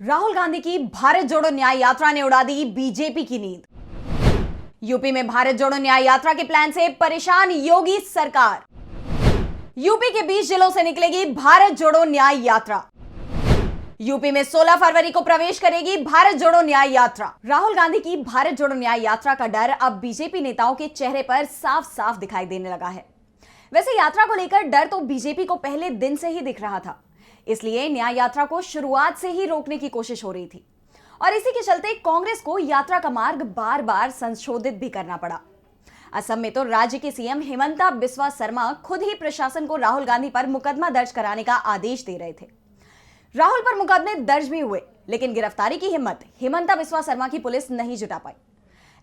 राहुल गांधी की भारत जोड़ो न्याय यात्रा ने उड़ा दी बीजेपी की नींद। यूपी में भारत जोड़ो न्याय यात्रा के प्लान से परेशान योगी सरकार। यूपी के 20 जिलों से निकलेगी भारत जोड़ो न्याय यात्रा। यूपी में 16 फरवरी को प्रवेश करेगी भारत जोड़ो न्याय यात्रा। राहुल गांधी की भारत जोड़ो न्याय यात्रा का डर अब बीजेपी नेताओं के चेहरे पर साफ साफ दिखाई देने लगा है। वैसे यात्रा को लेकर डर तो बीजेपी को पहले दिन से ही दिख रहा था, इसलिए न्याय यात्रा को शुरुआत से ही रोकने की कोशिश हो रही थी और इसी के चलते कांग्रेस को यात्रा का मार्ग बार बार संशोधित भी करना पड़ा। असम में तो राज्य के सीएम हिमंता बिस्वा शर्मा खुद ही प्रशासन को राहुल गांधी पर मुकदमा दर्ज कराने का आदेश दे रहे थे। राहुल पर मुकदमे दर्ज भी हुए, लेकिन गिरफ्तारी की हिम्मत हिमंता बिस्वा शर्मा की पुलिस नहीं जुटा पाई।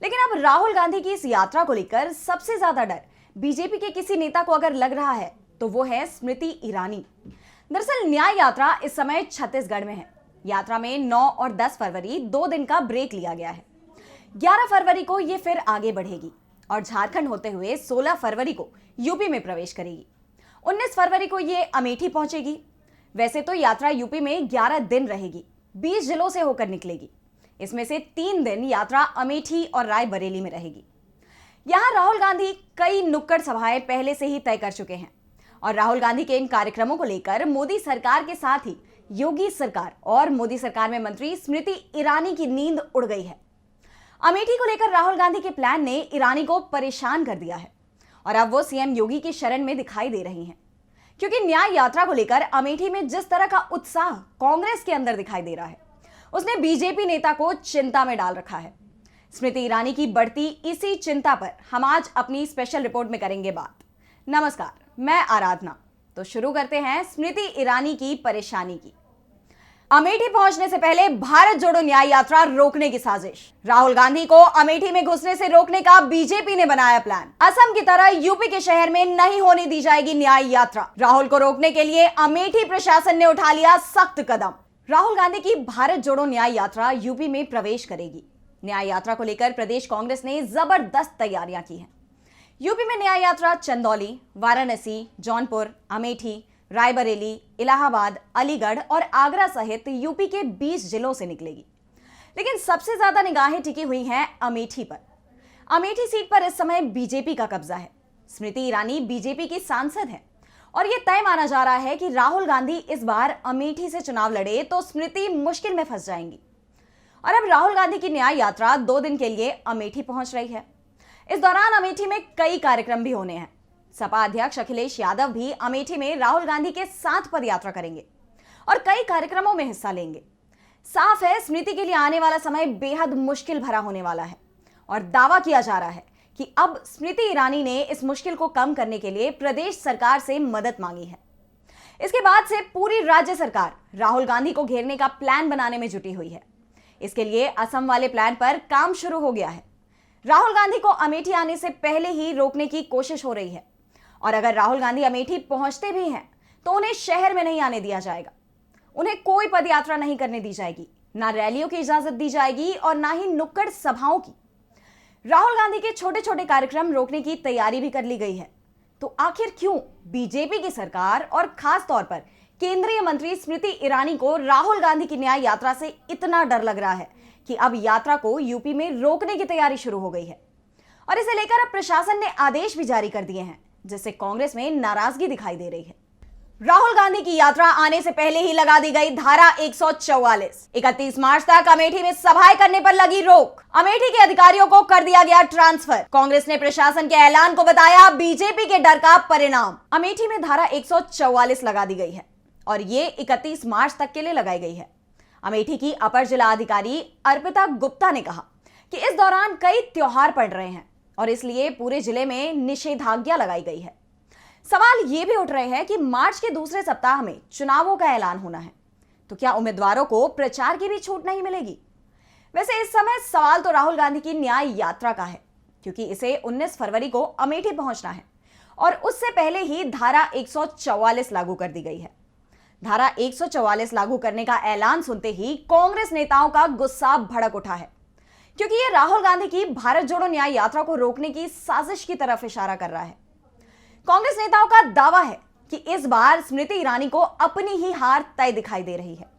लेकिन अब राहुल गांधी की इस यात्रा को लेकर सबसे ज्यादा डर बीजेपी के किसी नेता को अगर लग रहा है तो वो है स्मृति ईरानी। दरअसल न्याय यात्रा इस समय छत्तीसगढ़ में है। यात्रा में 9 और 10 फरवरी 2 दिन का ब्रेक लिया गया है। 11 फरवरी को ये फिर आगे बढ़ेगी और झारखंड होते हुए 16 फरवरी को यूपी में प्रवेश करेगी। 19 फरवरी को ये अमेठी पहुंचेगी। वैसे तो यात्रा यूपी में 11 दिन रहेगी, 20 जिलों से होकर निकलेगी। इसमें से 3 दिन यात्रा अमेठी और रायबरेली में रहेगी। यहां राहुल गांधी कई नुक्कड़ सभाएं पहले से ही तय कर चुके हैं और राहुल गांधी के इन कार्यक्रमों को लेकर मोदी सरकार के साथ ही योगी सरकार और मोदी सरकार में मंत्री स्मृति ईरानी की नींद उड़ गई है। अमेठी को लेकर राहुल गांधी के प्लान ने ईरानी को परेशान कर दिया है और अब वो सीएम योगी की शरण में दिखाई दे रही हैं, क्योंकि न्याय यात्रा को लेकर अमेठी में जिस तरह का उत्साह कांग्रेस के अंदर दिखाई दे रहा है, उसने बीजेपी नेता को चिंता में डाल रखा है। स्मृति ईरानी की बढ़ती इसी चिंता पर हम आज अपनी स्पेशल रिपोर्ट में करेंगे बात। नमस्कार, मैं आराधना। तो शुरू करते हैं स्मृति ईरानी की परेशानी की। अमेठी पहुंचने से पहले भारत जोड़ो न्याय यात्रा रोकने की साजिश। राहुल गांधी को अमेठी में घुसने से रोकने का बीजेपी ने बनाया प्लान। असम की तरह यूपी के शहर में नहीं होने दी जाएगी न्याय यात्रा। राहुल को रोकने के लिए अमेठी प्रशासन ने उठा लिया सख्त कदम। राहुल गांधी की भारत जोड़ो न्याय यात्रा यूपी में प्रवेश करेगी। न्याय यात्रा को लेकर प्रदेश कांग्रेस ने जबरदस्त तैयारियां की हैं। यूपी में न्याय यात्रा चंदौली, वाराणसी, जौनपुर, अमेठी, रायबरेली, इलाहाबाद, अलीगढ़ और आगरा सहित यूपी के 20 जिलों से निकलेगी। लेकिन सबसे ज्यादा निगाहें टिकी हुई हैं अमेठी पर। अमेठी सीट पर इस समय बीजेपी का कब्जा है। स्मृति ईरानी बीजेपी की सांसद है और यह तय माना जा रहा है कि राहुल गांधी इस बार अमेठी से चुनाव लड़े तो स्मृति मुश्किल में फंस जाएंगी। और अब राहुल गांधी की न्याय यात्रा 2 दिन के लिए अमेठी पहुंच रही है। इस दौरान अमेठी में कई कार्यक्रम भी होने हैं। सपा अध्यक्ष अखिलेश यादव भी अमेठी में राहुल गांधी के साथ पदयात्रा करेंगे और कई कार्यक्रमों में हिस्सा लेंगे। साफ है, स्मृति के लिए आने वाला समय बेहद मुश्किल भरा होने वाला है और दावा किया जा रहा है कि अब स्मृति ईरानी ने इस मुश्किल को कम करने के लिए प्रदेश सरकार से मदद मांगी है। इसके बाद से पूरी राज्य सरकार राहुल गांधी को घेरने का प्लान बनाने में जुटी हुई है। इसके लिए असम वाले प्लान पर काम शुरू हो गया है। राहुल गांधी को अमेठी आने से पहले ही रोकने की कोशिश हो रही है और अगर राहुल गांधी अमेठी पहुंचते भी हैं तो उन्हें शहर में नहीं आने दिया जाएगा। उन्हें कोई पदयात्रा नहीं करने दी जाएगी, ना रैलियों की इजाजत दी जाएगी और ना ही नुक्कड़ सभाओं की। राहुल गांधी के छोटे छोटे कार्यक्रम रोकने की तैयारी भी कर ली गई है। तो आखिर क्यों बीजेपी की सरकार और खास तौर पर केंद्रीय मंत्री स्मृति ईरानी को राहुल गांधी की न्याय यात्रा से इतना डर लग रहा है कि अब यात्रा को यूपी में रोकने की तैयारी शुरू हो गई है और इसे लेकर अब प्रशासन ने आदेश भी जारी कर दिए हैं, जिससे कांग्रेस में नाराजगी दिखाई दे रही है। राहुल गांधी की यात्रा आने से पहले ही लगा दी गई धारा 144। 31 मार्च तक अमेठी में सभाएं करने पर लगी रोक। अमेठी के अधिकारियों को कर दिया गया ट्रांसफर। कांग्रेस ने प्रशासन के ऐलान को बताया बीजेपी के डर का परिणाम। अमेठी में धारा 144 लगा दी गई है और ये 31 मार्च तक के लिए लगाई गई है। अमेठी की अपर जिला अधिकारी अर्पिता गुप्ता ने कहा कि इस दौरान कई त्योहार पड़ रहे हैं और इसलिए पूरे जिले में निषेधाज्ञा लगाई गई है। सवाल ये भी उठ रहे हैं कि मार्च के दूसरे सप्ताह में चुनावों का ऐलान होना है, तो क्या उम्मीदवारों को प्रचार की भी छूट नहीं मिलेगी? वैसे इस समय सवाल तो राहुल गांधी की न्याय यात्रा का है, क्योंकि इसे 19 फरवरी को अमेठी पहुंचना है और उससे पहले ही धारा 144 लागू कर दी गई है। धारा 144 लागू करने का ऐलान सुनते ही कांग्रेस नेताओं का गुस्सा भड़क उठा है, क्योंकि यह राहुल गांधी की भारत जोड़ो न्याय यात्रा को रोकने की साजिश की तरफ इशारा कर रहा है। कांग्रेस नेताओं का दावा है कि इस बार स्मृति ईरानी को अपनी ही हार तय दिखाई दे रही है।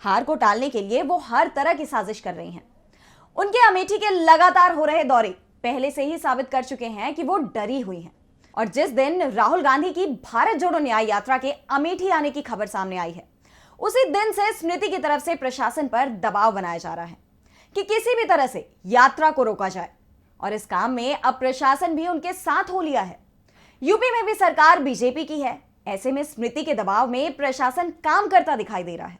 हार को टालने के लिए वो हर तरह की साजिश कर रही हैं। उनके अमेठी के लगातार हो रहे दौरे पहले से ही साबित कर चुके हैं कि वो डरी हुई हैं। और जिस दिन राहुल गांधी की भारत जोड़ो न्याय यात्रा के अमेठी आने की खबर सामने आई है, उसी दिन से स्मृति की तरफ से प्रशासन पर दबाव बनाया जा रहा है कि किसी भी तरह से यात्रा को रोका जाए। और इस काम में अब प्रशासन भी उनके साथ हो लिया है। यूपी में भी सरकार बीजेपी की है। ऐसे में स्मृति के दबाव में प्रशासन काम करता दिखाई दे रहा है।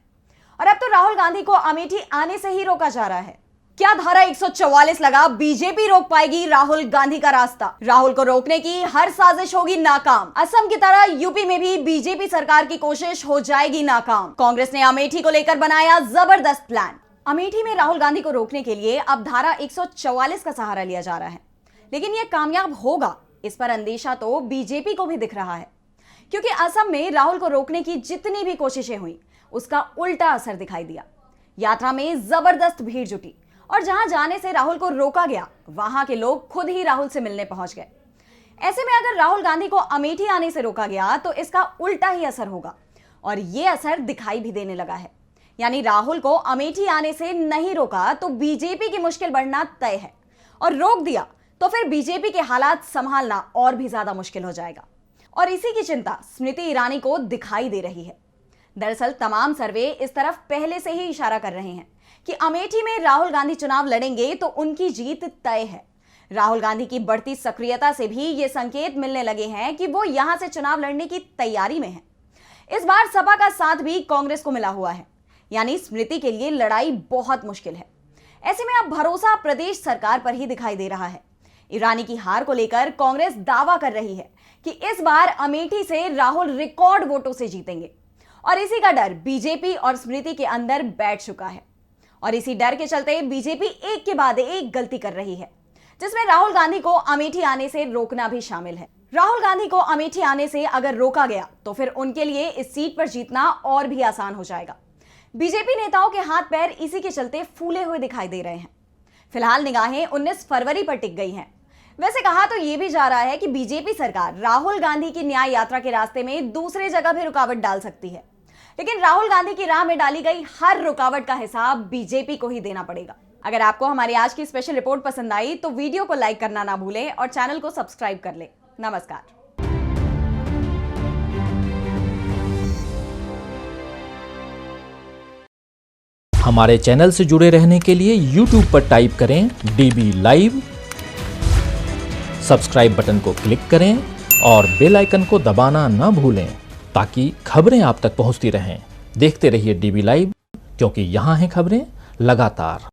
और अब तो राहुल गांधी को अमेठी आने से ही रोका जा रहा है। क्या धारा 144 लगा बीजेपी रोक पाएगी राहुल गांधी का रास्ता? राहुल को रोकने की हर साजिश होगी नाकाम। असम की तरह यूपी में भी बीजेपी सरकार की कोशिश हो जाएगी नाकाम। कांग्रेस ने अमेठी को लेकर बनाया जबरदस्त प्लान। अमेठी में राहुल गांधी को रोकने के लिए अब धारा 144 का सहारा लिया जा रहा है, लेकिन यह कामयाब होगा, इस पर अंदेशा तो बीजेपी को भी दिख रहा है। क्योंकि असम में राहुल को रोकने की जितनी भी कोशिशें हुई, उसका उल्टा असर दिखाई दिया। यात्रा में जबरदस्त भीड़ जुटी और जहां जाने से राहुल को रोका गया, वहां के लोग खुद ही राहुल से मिलने पहुंच गए। ऐसे में अगर राहुल गांधी को अमेठी आने से रोका गया तो इसका उल्टा ही असर होगा, और यह असर दिखाई भी देने लगा है। यानी राहुल को अमेठी आने से नहीं रोका तो बीजेपी की मुश्किल बढ़ना तय है, और रोक दिया तो फिर बीजेपी के हालात संभालना और भी ज्यादा मुश्किल हो जाएगा। और इसी की चिंता स्मृति ईरानी को दिखाई दे रही है। दरअसल तमाम सर्वे इस तरफ पहले से ही इशारा कर रहे हैं कि अमेठी में राहुल गांधी चुनाव लड़ेंगे तो उनकी जीत तय है। राहुल गांधी की बढ़ती सक्रियता से भी ये संकेत मिलने लगे हैं कि वो यहां से चुनाव लड़ने की तैयारी में है। इस बार सपा का साथ भी कांग्रेस को मिला हुआ है, यानी स्मृति के लिए लड़ाई बहुत मुश्किल है। ऐसे में अब भरोसा प्रदेश सरकार पर ही दिखाई दे रहा है। ईरानी की हार को लेकर कांग्रेस दावा कर रही है कि इस बार अमेठी से राहुल रिकॉर्ड वोटों से जीतेंगे, और इसी का डर बीजेपी और स्मृति के अंदर बैठ चुका है। और इसी डर के चलते बीजेपी एक के बाद एक गलती कर रही है, जिसमें राहुल गांधी को अमेठी आने से रोकना भी शामिल है। राहुल गांधी को अमेठी आने से अगर रोका गया तो फिर उनके लिए इस सीट पर जीतना और भी आसान हो जाएगा। बीजेपी नेताओं के हाथ पैर इसी के चलते फूले हुए दिखाई दे रहे हैं। फिलहाल निगाहें 19 फरवरी पर टिक गई हैं। वैसे कहा तो यह भी जा रहा है कि बीजेपी सरकार राहुल गांधी की न्याय यात्रा के रास्ते में दूसरे जगह भी रुकावट डाल सकती है, लेकिन राहुल गांधी की राह में डाली गई हर रुकावट का हिसाब बीजेपी को ही देना पड़ेगा। अगर आपको हमारी आज की स्पेशल रिपोर्ट पसंद आई तो वीडियो को लाइक करना ना भूलें और चैनल को सब्सक्राइब कर लें। नमस्कार। हमारे चैनल से जुड़े रहने के लिए YouTube पर टाइप करें DB लाइव, सब्सक्राइब बटन को क्लिक करें और बेल आइकन को दबाना ना भूलें ताकि खबरें आप तक पहुंचती रहें। देखते रहिए DB लाइव, क्योंकि यहाँ हैं खबरें लगातार।